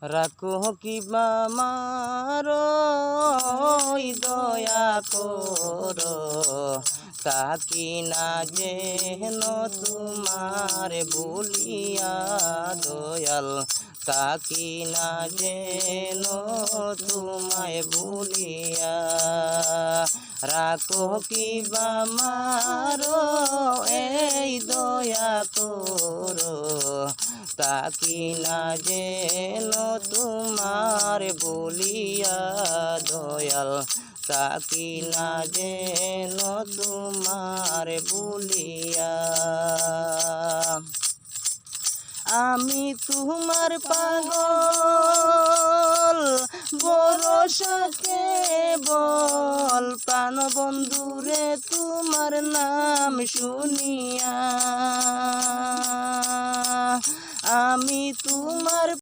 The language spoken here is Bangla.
রাখো কি আমার দয়া করো তাকি না যেন তোমার ভুলিয়া দয়াল তাকি না যেন তোমায় ভুলিয়া রাখো কি আমার এই দয়া করো তাকি না যেন তোমার বলিয়া দয়াল তাকি না যেন তোমার বলিয়া আমি তোমার পাগল ভরসা কেবল প্রাণ বন্ধুরে তোমার নাম শুনিয়া আমি তোমার